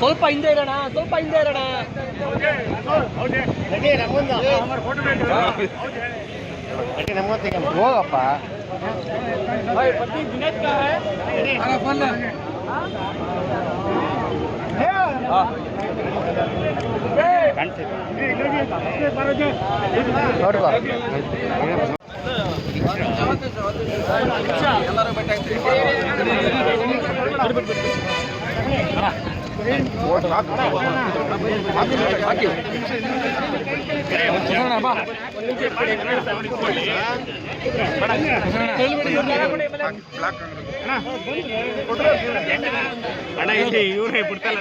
ಸ್ವಲ್ಪ ಹಿಂದೆ ಇರೋಣ, ಸ್ವಲ್ಪ ಹಿಂದೆ ಇರೋಣ. ಹೋಗಪ್ಪ. ಎಲ್ಲರೂ ಬಟ್ಟೆ ಅಣ್ಣ ಇಲ್ಲಿ ಇವ್ರೇ ಬಿಡ್ತಲ್ಲ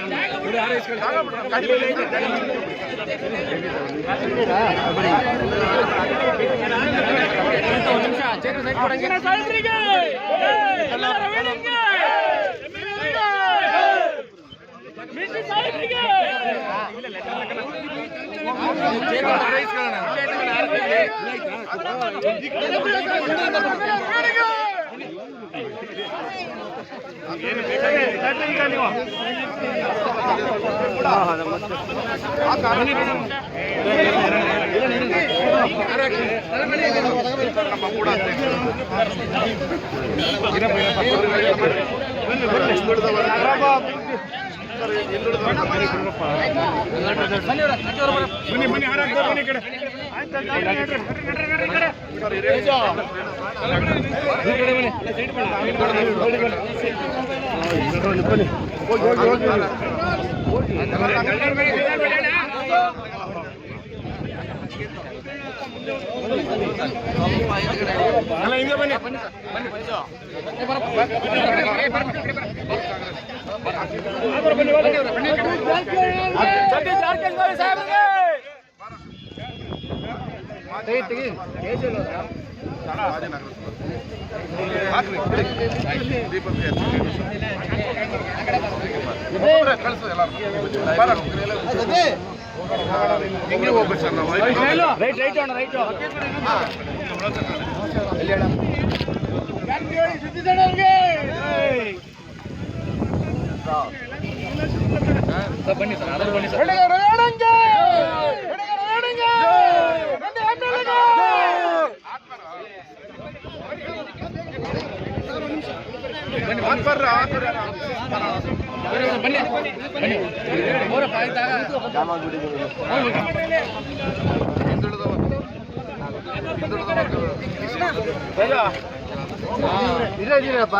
ಬನ್ನಿ ಸರ್, ಅದರ ಬನ್ನಿ ಸರ್. ಇಲ್ಲಪ್ಪ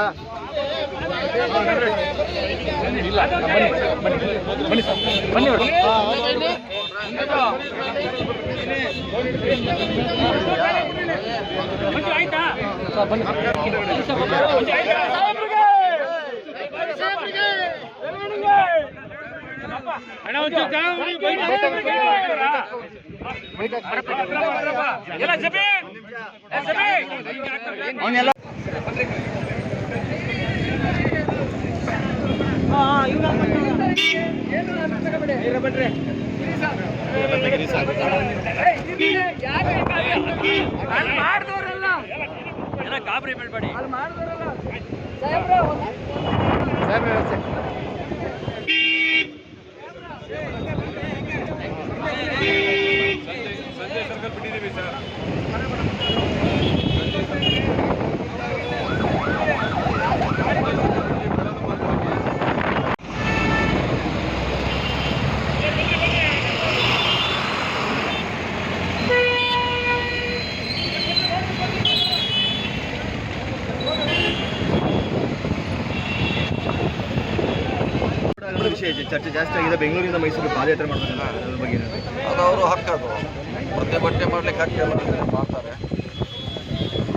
ಇಲ್ಲ ಬನ್ನಿ ಸರ್, ಬನ್ನಿ ಆಯ್ತಾ ಬನ್ನಿ ಅವನ್ನೆಲ್ಲ ಮಾಡಿದವರಲ್ಲ ಗಾಬರಿ ಬೀಳ್ಬೇಡಿ. ಅಲ್ಲಿ ಮಾಡಿದವರಲ್ಲ ಸಂಜೆ ಸರ್ಕಲ್ ಬಿಟ್ಟಿದ್ದೀವಿ ಸರ್. ವಿಷಯ ಚರ್ಚೆ ಜಾಸ್ತಿ ಆಗಿದೆ. ಬೆಂಗಳೂರಿಂದ ಮೈಸೂರಿಗೆ ಪಾದಯಾತ್ರೆ ಮಾಡ್ತಾರಲ್ಲ, ಅದ್ರ ಬಗ್ಗೆ ಅದು ಅವರು ಹಕ್ಕದು. ಪ್ರತಿಭಟನೆ ಮಾಡಲಿಕ್ಕೆ ಹಕ್ಕು ಎಲ್ಲ ಮಾಡ್ತಾರೆ.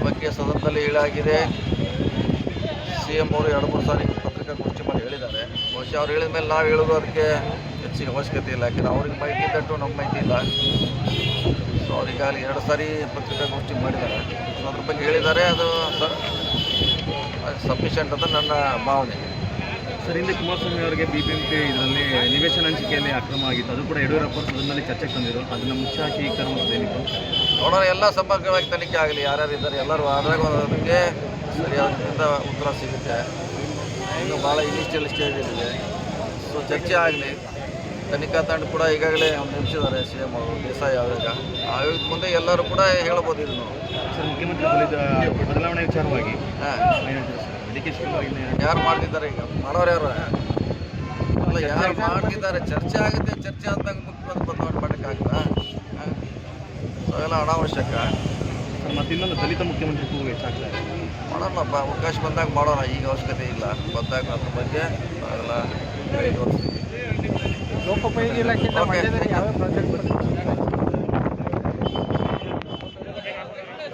ಬಗ್ಗೆ ಸದನದಲ್ಲಿ ಹೇಳಾಗಿದೆ. CM ಅವರು 2-3 ಸಾರಿ ಪತ್ರಿಕಾಗೋಷ್ಠಿ ಮಾಡಿ ಹೇಳಿದ್ದಾರೆ. ಬಹುಶಃ ಅವ್ರು ಹೇಳಿದ ಮೇಲೆ ನಾವು ಹೇಳೋದು ಅದಕ್ಕೆ ಹೆಚ್ಚಿನ ಅವಶ್ಯಕತೆ ಇಲ್ಲ. ಯಾಕೆಂದರೆ ಅವ್ರಿಗೆ ಮಾಹಿತಿ ಇದ್ದಟ್ಟು ನಮ್ಮ ಮಾಹಿತಿ ಇಲ್ಲ. ಸೊ ಅವ್ರಿಗಾಗಲಿ 2 ಸಾರಿ ಪತ್ರಿಕಾಗೋಷ್ಠಿ ಮಾಡಿದ್ದಾರೆ. ಸೊ ಅದ್ರ ಬಗ್ಗೆ ಹೇಳಿದ್ದಾರೆ. ಅದು ಸಫಿಷಿಯೆಂಟ್ ಅಂತ ನನ್ನ ಭಾವನೆ. ಸೊ ಸರ್, ಹಿಂದೆ ಕುಮಾರಸ್ವಾಮಿ ಅವರಿಗೆ BBMP ಇದರಲ್ಲಿ ನಿವೇಶನ ಹಂಚಿಕೆಯಲ್ಲಿ ಅಕ್ರಮ ಆಗಿತ್ತು. ಅದು ಕೂಡ ಯಡಿಯೂರಪ್ಪ ಸದನದಲ್ಲಿ ಚರ್ಚೆಗೆ ತಂದಿದ್ರು. ಅದನ್ನ ಮುಚ್ಚಾಕಿ ಈ ಕ್ರಮದೇನಿತ್ತು? ನೋಡೋಣ, ಎಲ್ಲ ಸಮಗ್ರವಾಗಿ ತನಿಖೆ ಆಗಲಿ, ಯಾರ್ಯಾರು ಇದ್ದಾರೆ ಎಲ್ಲರೂ ಆದಾಗ ಅದಕ್ಕೆ ಸರಿಯಾದ ಉತ್ತರ ಸಿಗುತ್ತೆ. ಇನ್ನು ಭಾಳ ಇನಿಷಿಯಲ್ ಸ್ಟೇಜಲ್ಲಿದೆ. ಸೊ ಚರ್ಚೆ ಆಗಲಿ. ತನಿಖಾ ತಂಡ ಕೂಡ ಈಗಾಗಲೇ ನೇಮಿಸಿದ್ದಾರೆ CM ಅವರು, ದೇಸಾಯಿ ಆಯೋಗದ ಮುಂದೆ ಎಲ್ಲರೂ ಕೂಡ ಹೇಳ್ಬೋದು ಇದನ್ನು. ಸರ್, ಮುಖ್ಯಮಂತ್ರಿ ಬದಲಾವಣೆ ವಿಚಾರವಾಗಿ DK ಶಿವಕುಮಾರ್ ಯಾರು ಮಾಡ್ತಿದ್ದಾರೆ, ಈಗ ಮಾಡೋರು ಯಾರು ಅಲ್ಲ, ಯಾರು ಮಾಡ್ತಿದ್ದಾರೆ? ಚರ್ಚೆ ಆಗುತ್ತೆ, ಚರ್ಚೆ ಅಂದಾಗ ಮುಖ್ಯಮಂತ್ರಿ ಬದಲಾವಣೆ ಮಾಡೋಕ್ಕಾಗ್ತಾ? ಸೊ ಎಲ್ಲ ಅನಾವಶ್ಯಕ. ಸರ್, ಮತ್ತೆ ಇನ್ನೊಂದು ದಲಿತ ಮುಖ್ಯಮಂತ್ರಿ ಕೂಗು ಹೆಚ್ಚಾಗ್ತಾ ಇದೆ. ಮಾಡೋಣಪ್ಪ, ಅವಕಾಶ ಬಂದಾಗ ಮಾಡೋಣ. ಈಗ ಅವಶ್ಯಕತೆ ಇಲ್ಲ. ಬಂದಾಗ ಅದ್ರ ಬಗ್ಗೆ ನಾವೆಲ್ಲ ತೋರಿಸ್ತೀವಿ. ಲೋಕೋಪಯೋಗಿ ಇಲಾಖೆಯಿಂದ ಯಾವ ಪ್ರಾಜೆಕ್ಟ್